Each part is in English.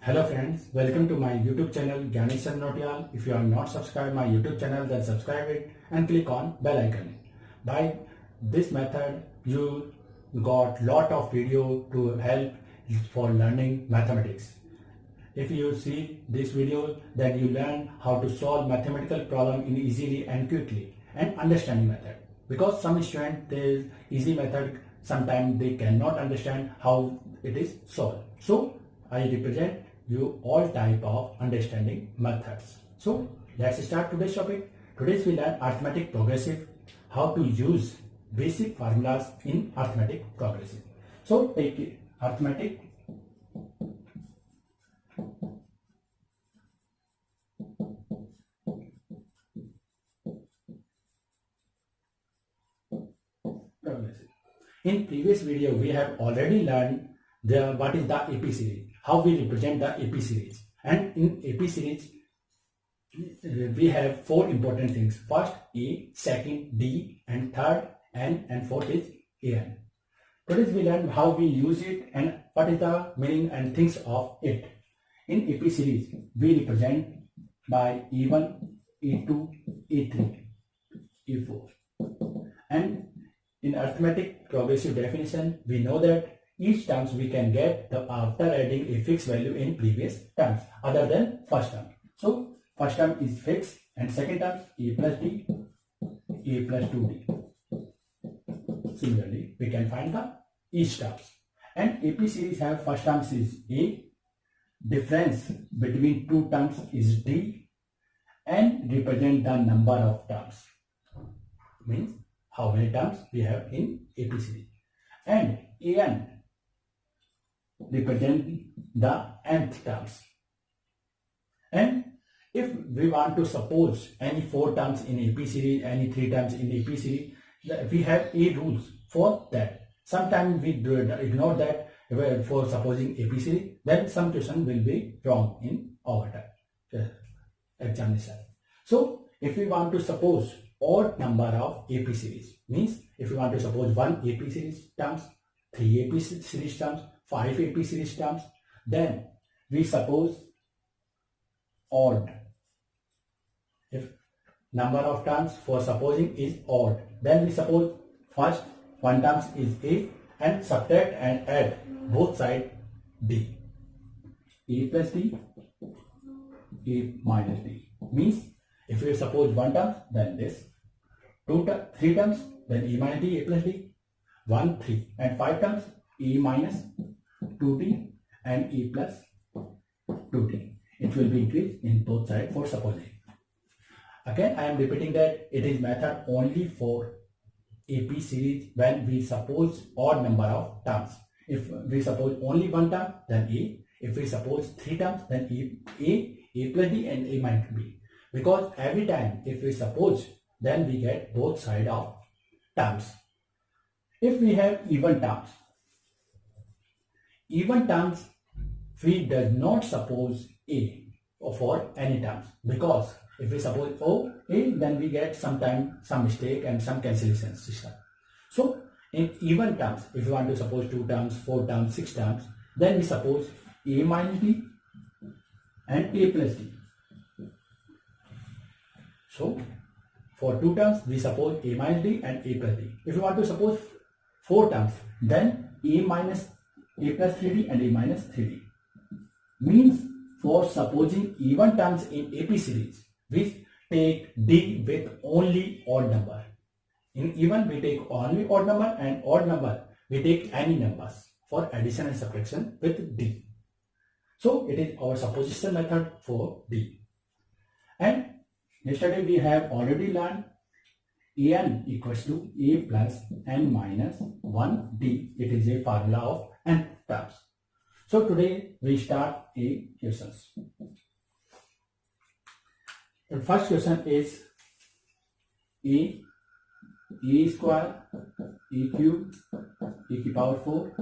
Hello friends, welcome to my YouTube channel Ganesh Notial. If you are not subscribed my YouTube channel, then subscribe it and click on bell icon. By this method, you got lot of video to help for learning mathematics. If you see this video, then you learn how to solve mathematical problem in easily and quickly and understanding method. Because some student there easy method, sometimes they cannot understand how it is solved. So I represent you all type of understanding methods. So let's start today's topic. Today we learn arithmetic progressive, how to use basic formulas in arithmetic progressive. So take it, arithmetic progressive. In previous video, we have already learned what is the AP series, how we represent the AP series. And in AP series, we have four important things. First A, second D, and third N, and fourth is AN. Today we learn how we use it and what is the meaning and things of it. In AP series, we represent by E1, E2, E3, E4. And in arithmetic progressive definition, we know that each terms we can get after adding a fixed value in previous terms other than first term. So first term is fixed and second term A plus D, A plus 2D. Similarly, we can find the each terms. And AP series have first terms is A, difference between two terms is D, and represent the number of terms. Means how many terms we have in AP series. And AN represent the nth terms. And if we want to suppose any four terms in AP series, any three terms in AP series, we have a rules for that. Sometimes we do ignore that for supposing AP series, then some question will be wrong in our examination. So if we want to suppose odd number of AP series, means if we want to suppose 1 AP series terms, 3 AP series terms, 5 AP series terms, then we suppose odd. If number of terms for supposing is odd, then we suppose first one terms is A and subtract and add both sides D. A plus D, A minus D. Means if we suppose one term, then this. Three terms, then A minus D, A plus D. 1, 3. And 5 terms, A minus 2D and A plus 2D. It will be increased in both sides for supposing. Again, I am repeating that it is method only for AP series when we suppose odd number of terms. If we suppose only one term, then A. If we suppose three terms, then A plus D and A minus B. Because every time if we suppose, then we get both sides of terms. If we have even terms, we does not suppose A for any terms, because if we suppose A, then we get sometimes some mistake and some cancellation system. So in even terms, if we want to suppose 2 terms, 4 terms, 6 terms, then we suppose A minus D and A plus D. So for 2 terms, we suppose A minus D and A plus D. If we want to suppose 4 terms, then A minus A plus 3D and A minus 3D. Means for supposing even terms in AP series, we take D with only odd number. In even we take only odd number, and odd number we take any numbers for addition and subtraction with D. So it is our supposition method for D. And yesterday we have already learned AN equals to A plus N minus 1D. It is a formula of n terms. So today we start a questions. The first question is A square, A cube, A to the power 4.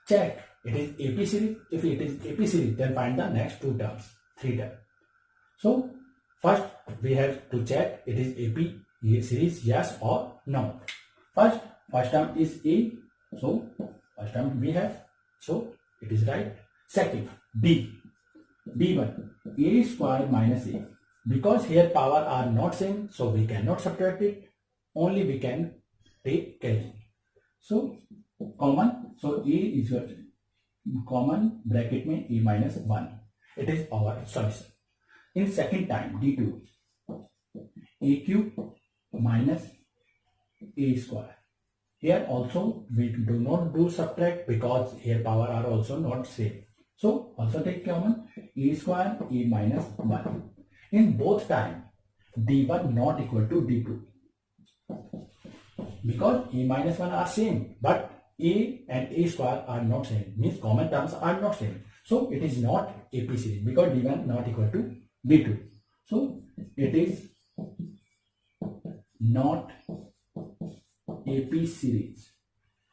Check it is AP series. If it is AP series, then find the next two terms, three terms. So first we have to check it is AP series, yes or no. First term is A, so first term we have, so it is right. Second, D. d1 a square minus a. Because here power are not same, so we cannot subtract it, only we can take carry. So common, so a is your common bracket में a minus 1. It is our solution. In second time d2 a cube minus a square. Here also we do not do subtract because here power are also not same. So also take common a square a minus 1. In both time d1 not equal to d2 because a minus 1 are same, but a and a square are not same, means common terms are not same. So it is not AP series because d1 not equal to d2. So it is not AP series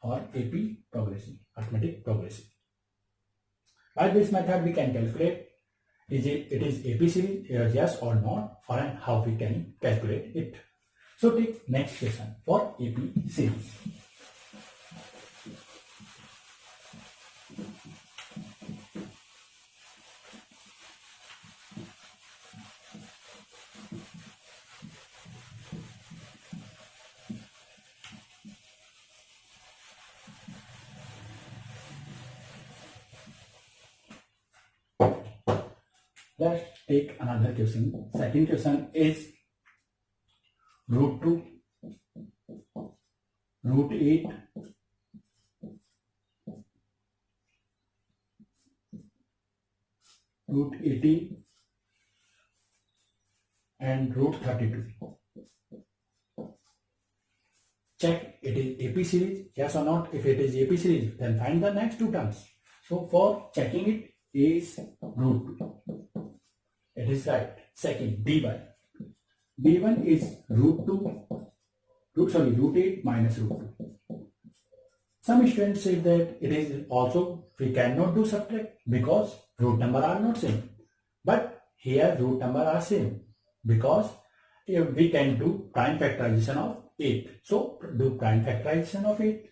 or AP progressive, arithmetic progressive. By this method we can calculate it is AP series, yes or not, or how we can calculate it. So take next question for AP series. Let's take another question. Second question is root 2, root 8, root 80 and root 32. Check it is AP series, yes or not. If it is AP series, then find the next two terms. So for checking it is root 2. It is right. Second, d1. d1 is root 8 minus root 2. Some students say that it is also, we cannot do subtract because root number are not same. But here root number are same because we can do prime factorization of 8. So do prime factorization of 8.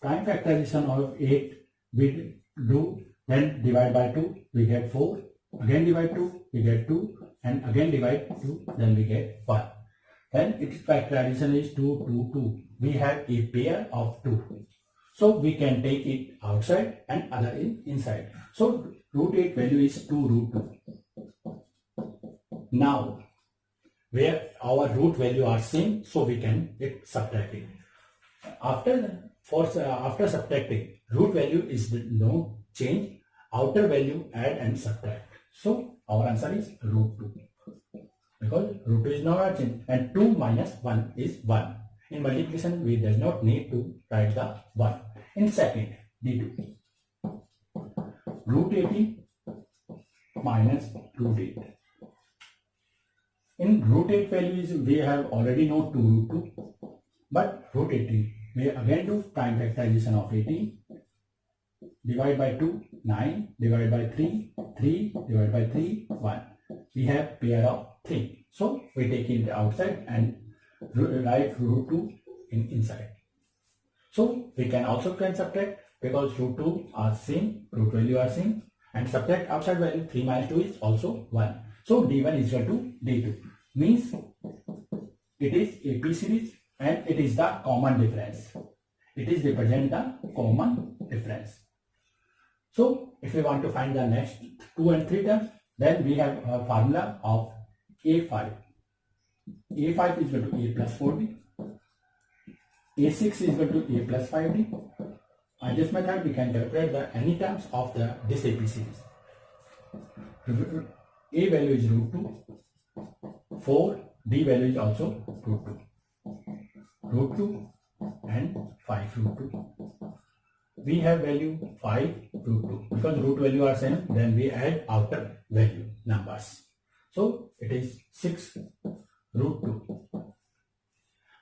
Prime factorization of 8 we do, then divide by 2, we get 4. Again divide 2, we get 2, and again divide 2, then we get 1. Then its factorization is 2, 2, 2. We have a pair of 2. So we can take it outside and other inside. So root 8 value is 2 root 2. Now, where our root value are same, so we can subtract it. After subtracting, root value is no change. Outer value add and subtract. So our answer is root 2 because root 2 is not change and 2 minus 1 is 1. In multiplication we does not need to write the 1. In second d2 root 80 minus root 8. In root 8 values we have already know 2 root 2, but root 80 we again do prime factorization of 80. Divide by 2, 9, divide by 3, 3, divide by 3, 1. We have pair of 3. So we take it outside and write root 2 inside. So we can also subtract because root 2 are same, root value are same, and subtract outside value 3 minus 2 is also 1. So d1 is equal to d2. Means it is AP series and it is the common difference. It is represent the common difference. So if we want to find the next 2 and 3 terms, then we have a formula of A5. A5 is equal to A plus 4B. A6 is equal to A plus 5D. By this method, we can calculate the any terms of this AP series. A value is root 2. 4. D value is also root 2. Root 2 and 5 root 2. We have value 5 root 2 because root value are same, then we add outer value numbers. So it is 6 root 2.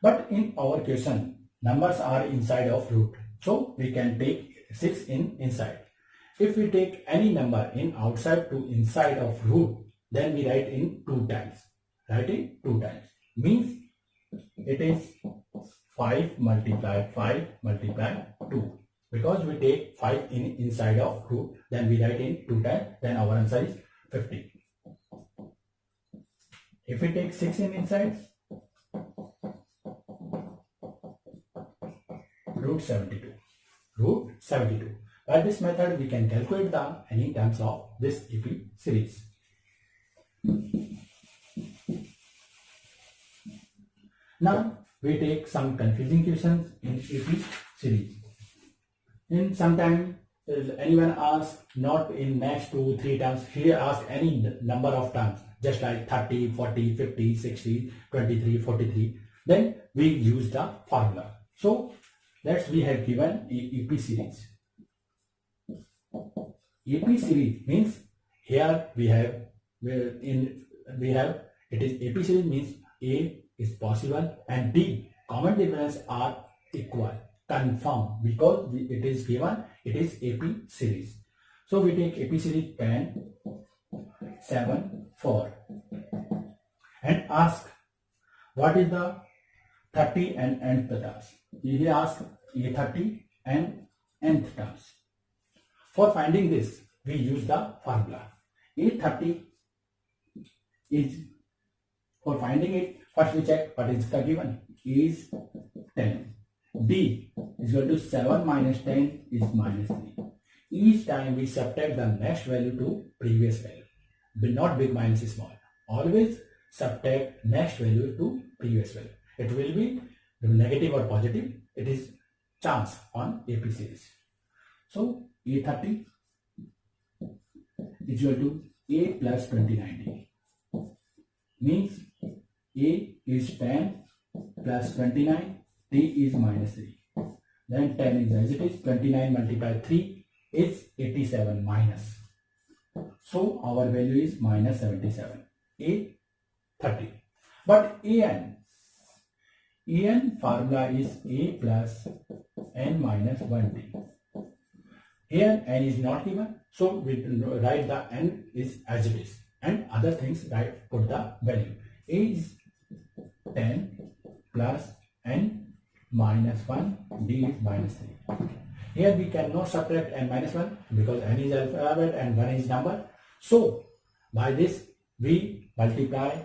But in our question, numbers are inside of root. So we can take 6 inside. If we take any number in outside to inside of root, then we write in 2 times. Write in 2 times. Means it is 5 multiply 5 multiply 2. Because we take 5 inside of root, then we write in 2 times, then our answer is 50. If we take 6 in inside, root 72. Root 72. By this method, we can calculate the any terms of this AP series. Now, we take some confusing questions in AP series. In some time, anyone asks not in next 2-3 terms, he asks any number of terms, just like 30, 40, 50, 60, 23, 43. Then we use the formula. So let's we have given a AP series. AP series means here we have it is AP series means A is possible and D common difference are equal, confirm, because it is given it is AP series. So we take AP series 10, 7, 4 and ask what is the 30 and nth terms. He asks A30 and nth terms. For finding this, we use the formula. A30 is, for finding it, first we check what is the given. A is 10. D is equal to 7 minus 10 is minus 3. Each time we subtract the next value to previous value. Not big minus small. Always subtract next value to previous value. It will be negative or positive. It is chance on AP series. So A30 is equal to A plus 2090. Means A is 10 plus 29, D is minus 3. Then 10 is as it is, 29 multiplied 3 is 87 minus. So our value is minus 77. A30. But AN formula is A plus N minus 1D. Here N is not given, so we write the N is as it is, and other things put the value. A is 10 plus N minus 1, D is minus 3. Here we cannot subtract N minus 1 because N is alphabet and 1 is number. So by this we multiply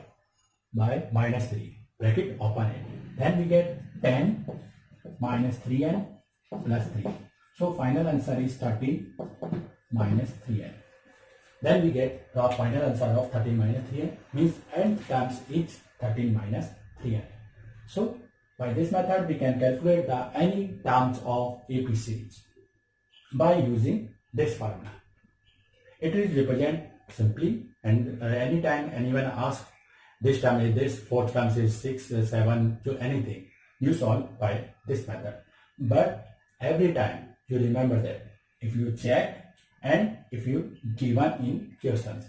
by minus 3, bracket open it. Then we get 10 minus 3N plus 3. So final answer is 13 minus 3N. Then we get the final answer of 13 minus 3N, means N terms is 13 minus 3N. So by this method we can calculate the any terms of AP series by using this formula. It is represent simply, and anytime anyone asks this term is this, fourth term is 6, 7, to anything, you solve by this method. But every time you remember that if you check and if you given in questions,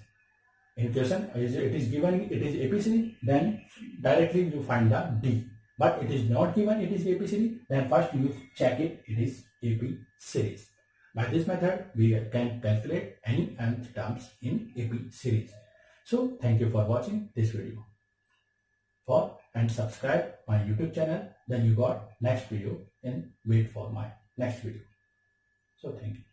it is given it is AP series, then directly you find the D. But it is not given it is AP series, then first you check it is AP series. By this method we can calculate any nth terms in AP series. So thank you for watching this video. And subscribe my YouTube channel, then you got next video and wait for my next video. So thank you.